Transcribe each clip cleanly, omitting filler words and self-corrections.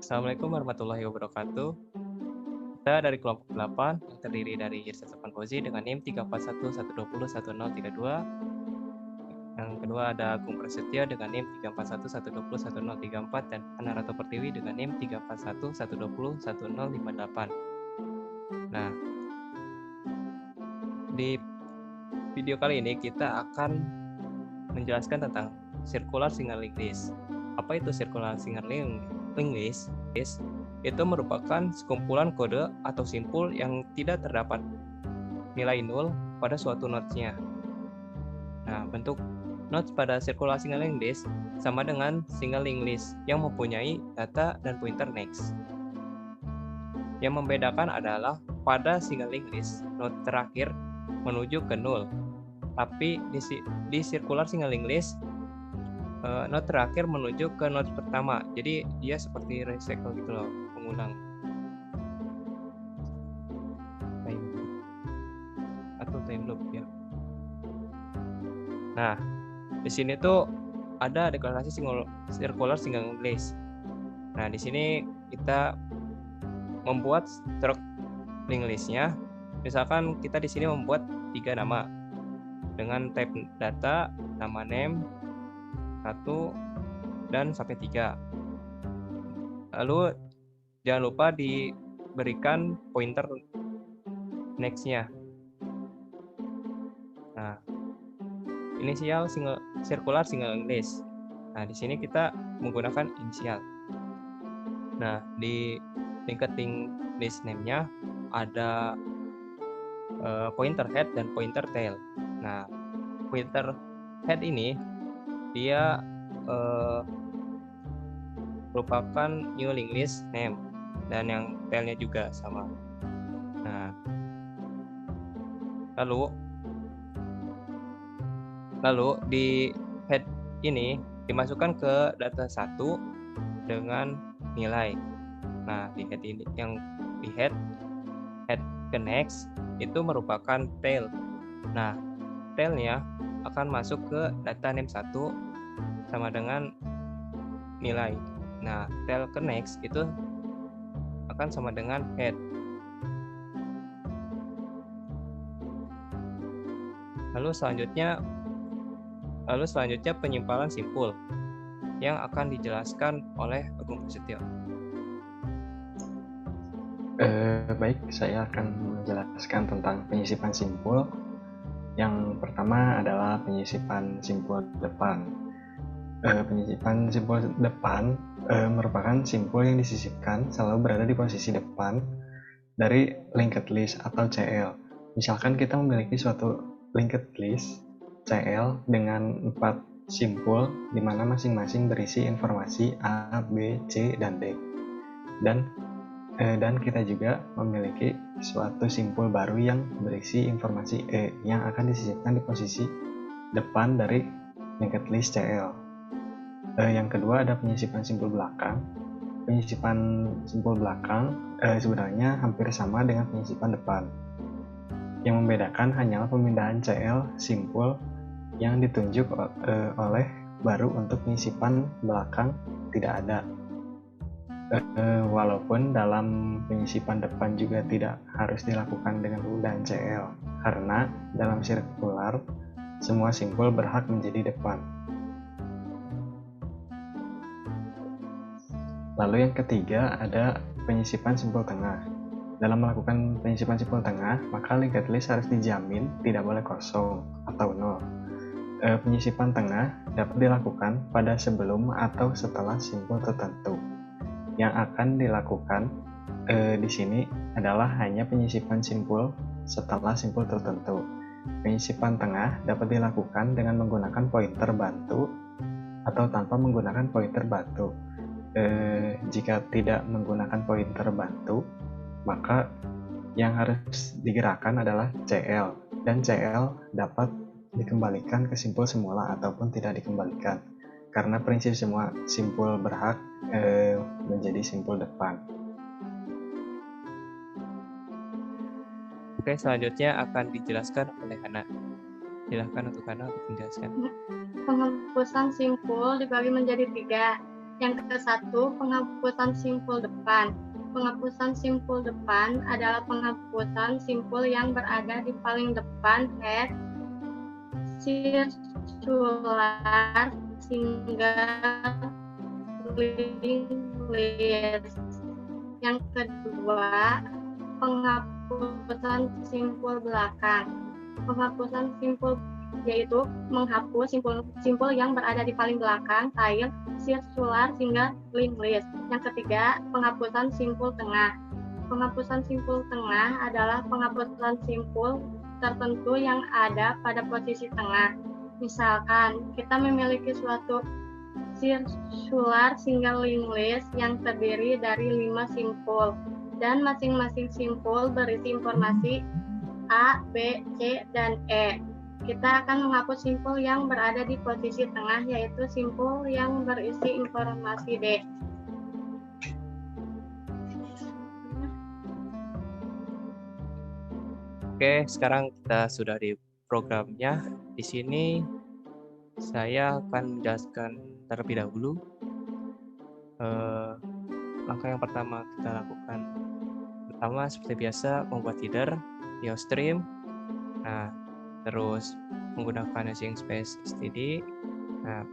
Assalamualaikum warahmatullahi wabarakatuh. Kita dari kelompok 8 yang terdiri dari Irsyad Safwan Fauzi dengan NIM 34112011032. Yang kedua ada Agung Prasetya dengan NIM 34112011034 dan Anarato Pertiwi dengan NIM 34112011058. Nah, di video kali ini kita akan menjelaskan tentang Circular Signaling List. Apa itu Circular Signaling List? Itu merupakan sekumpulan kode atau simpul yang tidak terdapat nilai nol pada suatu nodes-nya. Nah, bentuk nodes pada Circular Signaling List sama dengan Signaling List yang mempunyai data dan pointer next. Yang membedakan adalah pada Signaling List, node terakhir menuju ke nol. Tapi di Circular Signaling List, node terakhir menuju ke node pertama. Jadi dia seperti recycle gitu loh, mengulang. Time loop ya. Nah, di sini tuh ada deklarasi Circular Signaling List. Nah, di sini kita membuat struct link listnya. Misalkan kita di sini membuat 3 nama dengan type data, nama name, 1 dan sampai 3. Lalu jangan lupa diberikan pointer next-nya. Nah, inisial Circular Signaling List. Nah, di sini kita menggunakan inisial. Nah, di linked list name-nya ada pointer head dan pointer tail. Nah, pointer head ini dia merupakan new linked list name dan yang tailnya juga sama. Nah, lalu di head ini dimasukkan ke data 1 dengan nilai. Nah, di head ini yang di head ke next itu merupakan tail. Nah, tailnya akan masuk ke data name 1 sama dengan nilai. Nah, tail ke next itu akan sama dengan head. Lalu selanjutnya penyimpalan simpul yang akan dijelaskan oleh Agung Prasetyo. Baik, saya akan menjelaskan tentang penyisipan simpul. Yang pertama adalah penyisipan simpul depan. Penyisipan simpul depan merupakan simpul yang disisipkan selalu berada di posisi depan dari linked list atau CL. Misalkan kita memiliki suatu linked list CL dengan 4 simpul di mana masing-masing berisi informasi A, B, C, dan D. Dan kita juga memiliki suatu simpul baru yang berisi informasi E yang akan disisipkan di posisi depan dari linked list CL. Yang kedua ada penyisipan simpul belakang. Penyisipan simpul belakang sebenarnya hampir sama dengan penyisipan depan. Yang membedakan hanyalah pemindahan CL simpul yang ditunjuk oleh baru untuk penyisipan belakang tidak ada. Walaupun dalam penyisipan depan juga tidak harus dilakukan dengan pemindahan CL, karena dalam sirkular semua simpul berhak menjadi depan. Lalu yang ketiga ada penyisipan simpul tengah. Dalam melakukan penyisipan simpul tengah, maka linked list harus dijamin tidak boleh kosong atau nol. Penyisipan tengah dapat dilakukan pada sebelum atau setelah simpul tertentu. Yang akan dilakukan di sini adalah hanya penyisipan simpul setelah simpul tertentu. Penyisipan tengah dapat dilakukan dengan menggunakan pointer bantu atau tanpa menggunakan pointer bantu. Jika tidak menggunakan pointer bantu, maka yang harus digerakkan adalah CL, dan CL dapat dikembalikan ke simpul semula ataupun tidak dikembalikan, karena prinsip semua simpul berhak menjadi simpul depan. Oke, selanjutnya akan dijelaskan oleh Hana. Silahkan untuk Anda untuk menjelaskan. Penghapusan simpul dibagi menjadi 3. Yang ke-1, penghapusan simpul depan. Penghapusan simpul depan adalah penghapusan simpul yang berada di paling depan head, sirkular, single, link list. Yang kedua, penghapusan simpul belakang. Penghapusan simpul yaitu menghapus simpul yang berada di paling belakang tail, sirkular, hingga link list. Yang ketiga, penghapusan simpul tengah. Penghapusan simpul tengah adalah penghapusan simpul tertentu yang ada pada posisi tengah. Misalkan, kita memiliki suatu sirkular single link list yang terdiri dari 5 simpul, dan masing-masing simpul berisi informasi A, B, C, dan E. Kita akan menghapus simpul yang berada di posisi tengah, yaitu simpul yang berisi informasi D. Oke, sekarang kita sudah di programnya. Di sini saya akan menjelaskan terlebih dahulu. Langkah yang pertama kita lakukan. Pertama, seperti biasa, membuat header, stream. Nah, terus menggunakan using space std. Nah,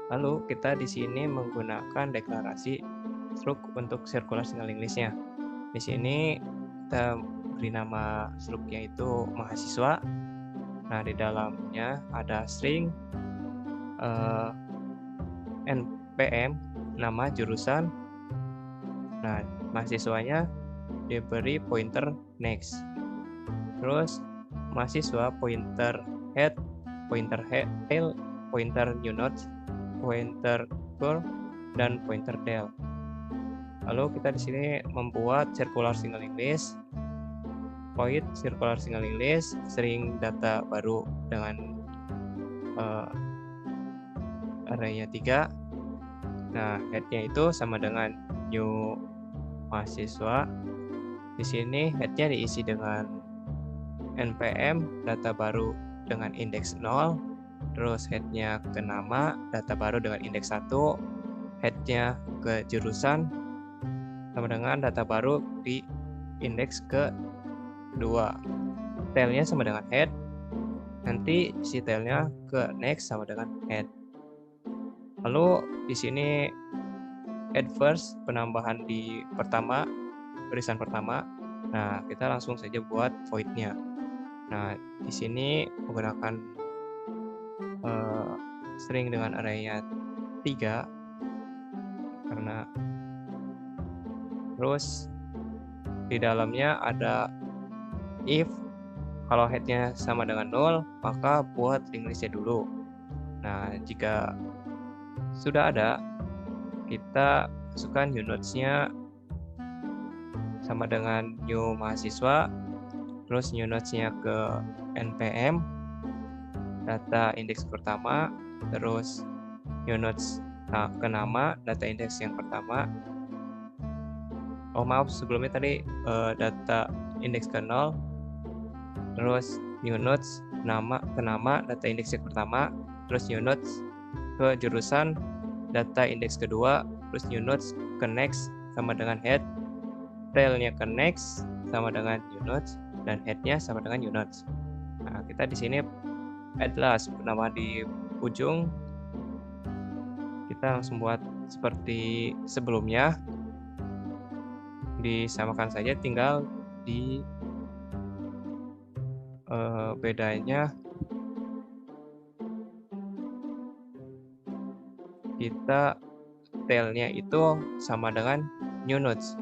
lalu kita di sini menggunakan deklarasi struct untuk circular single list-nya. Di sini kita beri nama struknya itu mahasiswa. Nah, di dalamnya ada string npm, nama jurusan. Nah, mahasiswanya diberi pointer next. Terus mahasiswa pointer head, pointer tail, pointer new nodes, pointer core, dan pointer tail. Lalu kita di sini membuat circular single list, void circular single list, string data baru dengan arraynya 3. Nah, headnya itu sama dengan new mahasiswa. Di sini headnya diisi dengan npm data baru dengan indeks 0, terus headnya ke nama, data baru dengan indeks 1, headnya ke jurusan sama dengan data baru di indeks ke 2. Tailnya sama dengan head, nanti si tailnya ke next sama dengan head. Lalu di sini add first, penambahan di pertama, barisan pertama. Nah, kita langsung saja buat void-nya. Nah, di sini menggunakan string dengan arraynya 3 karena terus di dalamnya ada if kalau headnya sama dengan 0, maka buat link listnya dulu. Nah, jika sudah ada, kita masukkan new nodes-nya sama dengan new mahasiswa, terus new nodes-nya ke npm data indeks pertama, terus new nodes ke nama data indeks yang pertama. Maaf, sebelumnya tadi data indeks ke 0, terus new nodes ke nama data indeks yang pertama, terus new nodes ke jurusan data indeks kedua, terus new nodes ke next sama dengan head, tailnya ke next sama dengan new nodes, dan headnya sama dengan new nodes. Nah, kita di sini add last, penambah di ujung. Kita langsung buat seperti sebelumnya, disamakan saja, tinggal di bedanya kita tailnya itu sama dengan new nodes.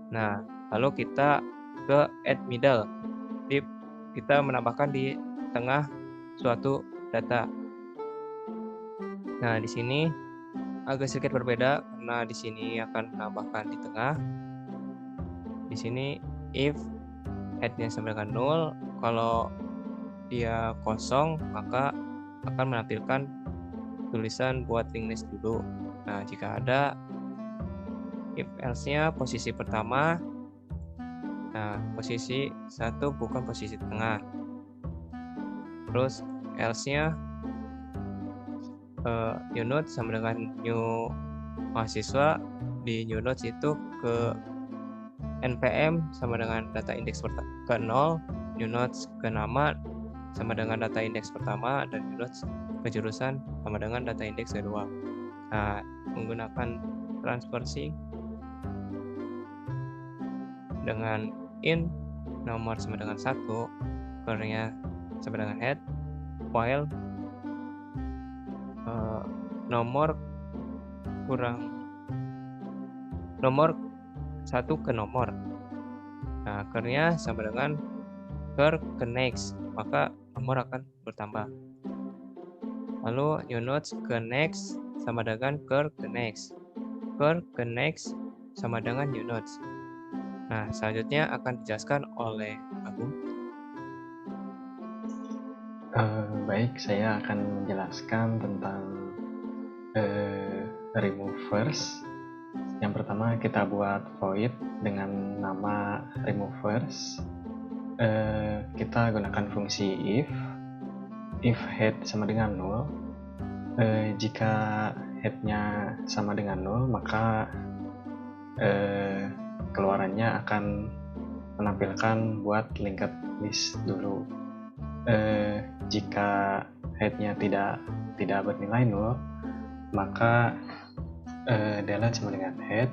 Nah, lalu kita ke add middle, kita menambahkan di tengah suatu data. Nah, di sini agak sedikit berbeda karena di sini akan menambahkan di tengah. Di sini if headnya sama dengan 0, kalau dia kosong maka akan menampilkan tulisan buat link list dulu. Nah, jika ada, if else-nya posisi pertama. Nah, posisi 1 bukan posisi tengah. Terus else-nya new node sama dengan new mahasiswa. Di new nodes itu ke npm sama dengan data indeks ke 0, new nodes ke nama sama dengan data indeks pertama, dan new nodes ke jurusan sama dengan data indeks kedua. Nah, menggunakan transfer string dengan int nomor sama dengan 1, ker-nya sama dengan head, while nomor satu ke nomor. Nah, ker-nya sama dengan ker ke next, maka nomor akan bertambah. Lalu new nodes ke next sama dengan ker ke next. Ker ke next sama dengan new nodes. Nah, selanjutnya akan dijelaskan oleh Agung. Baik, saya akan menjelaskan tentang removers. Yang pertama kita buat void dengan nama removers. Kita gunakan fungsi if head sama dengan 0. Jika headnya sama dengan 0, maka keluarannya akan menampilkan buat linked list dulu. Jika headnya tidak bernilai 0, maka delete sama dengan head,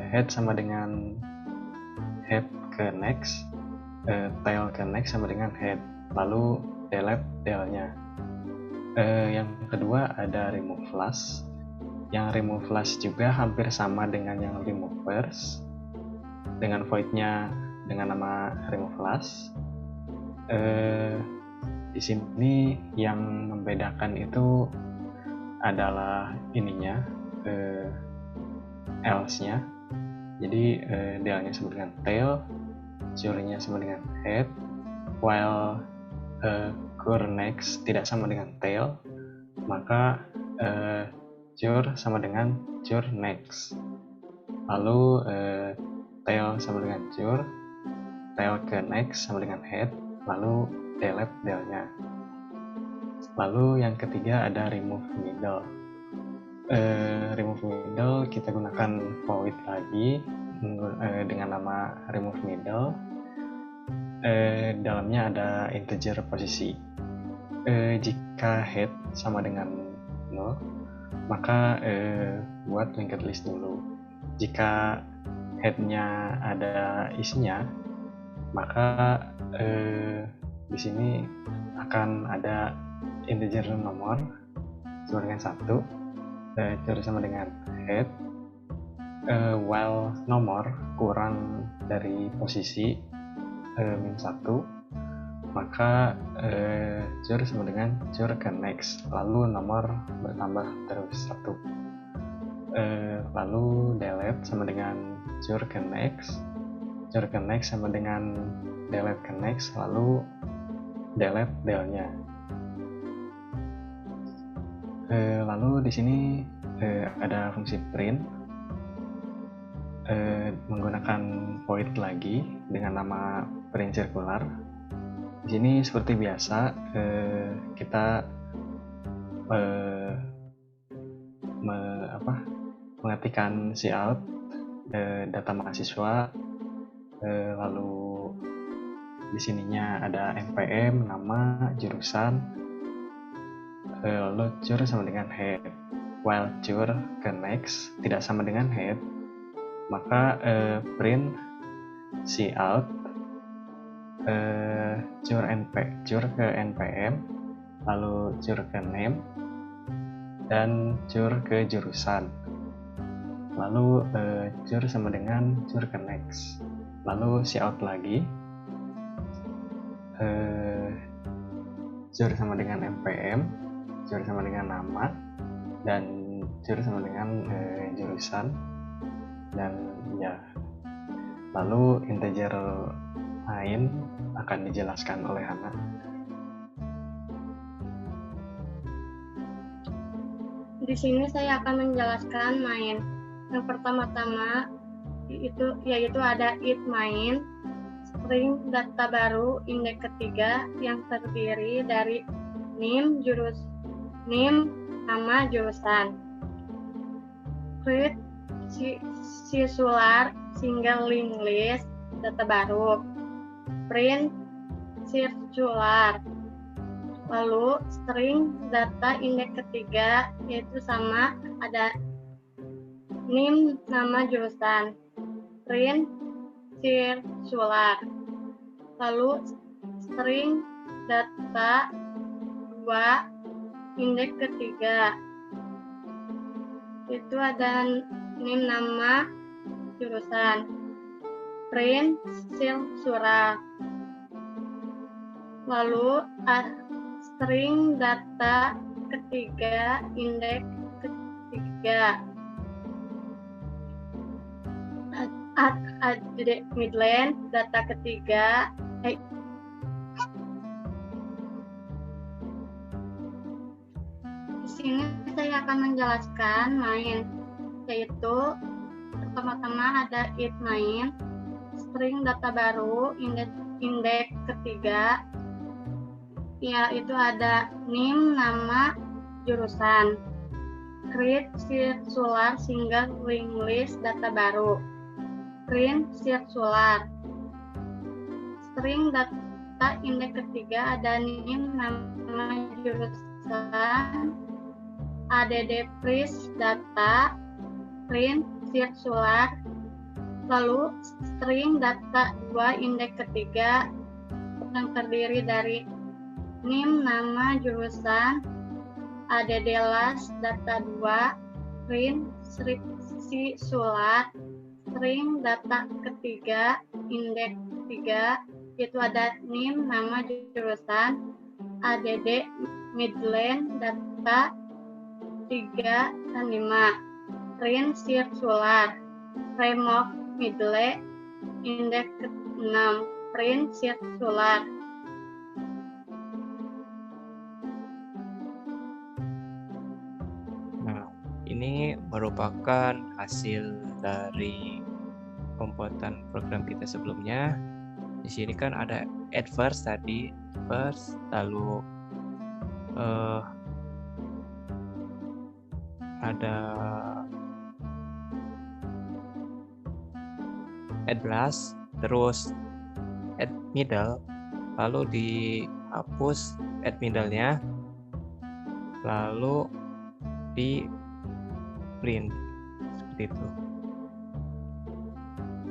head sama dengan head ke next, tail ke next sama dengan head, lalu delete tailnya. Yang kedua ada remove last. Yang remove last juga hampir sama dengan yang removers, dengan voidnya dengan nama remove last. Di sini yang membedakan itu adalah ininya, else-nya. Jadi del-nya sama dengan tail, cure-nya sama dengan head, while cure next tidak sama dengan tail, maka cure sama dengan cure next. Lalu tail sama dengan cure, tail ke next sama dengan head, lalu delete del-nya. Lalu yang ketiga ada remove middle. Remove middle kita gunakan void lagi dengan nama remove middle. Dalamnya ada integer posisi. Jika head sama dengan 0, maka buat linked list dulu. Jika headnya ada isinya, maka di sini akan ada integer nomor sama dengan 1, cure sama dengan head, while nomor kurang dari posisi min 1, maka cure sama dengan cure ke next, lalu nomor bertambah terus 1. Lalu delete sama dengan cure ke next sama dengan delete ke next, lalu delete del-nya. Lalu di sini ada fungsi print menggunakan void lagi dengan nama print circular. Di sini seperti biasa kita mengetikkan cout data mahasiswa, lalu di sininya ada npm, nama, jurusan, lalu cure sama dengan head, while cure ke next tidak sama dengan head, maka print cout cure ke npm, lalu cure ke name, dan cure ke jurusan, lalu cure sama dengan cure ke next, lalu cout lagi, cure sama dengan npm, cure sama dengan nama, dan cure sama dengan jurusan, dan ya, lalu integer lain akan dijelaskan oleh Hana. Di sini saya akan menjelaskan main. Yang pertama-tama yaitu ada it main. string data baru indeks ketiga yang terdiri dari NIM, nama jurusan. Create sisular single linked list data baru. Print circular. Lalu string data indeks ketiga yaitu sama, ada NIM, nama jurusan. Print circular. Lalu string data 2 indeks ketiga itu ada NIM, nama jurusan. Print circular. Lalu string data ketiga indeks ketiga ada midland data ketiga. Di sini saya akan menjelaskan main, yaitu pertama-tama ada it main, string data baru indeks ketiga, yaitu ada NIM, nama jurusan. Create circular single linked list data baru. Print circular. String data indeks ketiga ada NIM, nama jurusan. Add freeze data. Print circular. Lalu string data 2 indeks ketiga yang terdiri dari NIM, nama jurusan. Add last data 2. Print circular. String data ketiga indeks 3 yaitu ada NIM, nama jurusan. Add midland data 3 dan 5. Print circular. Remove midland indeks 6. Print circular. Ini merupakan hasil dari pembuatan program kita sebelumnya. Di sini kan ada add first tadi, lalu ada add last, terus add middle, lalu dihapus add middle-nya, lalu di print seperti itu.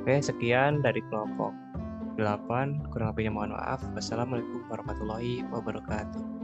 Oke, sekian dari kelompok 8. Kurang lebihnya mohon maaf. Wassalamualaikum warahmatullahi wabarakatuh.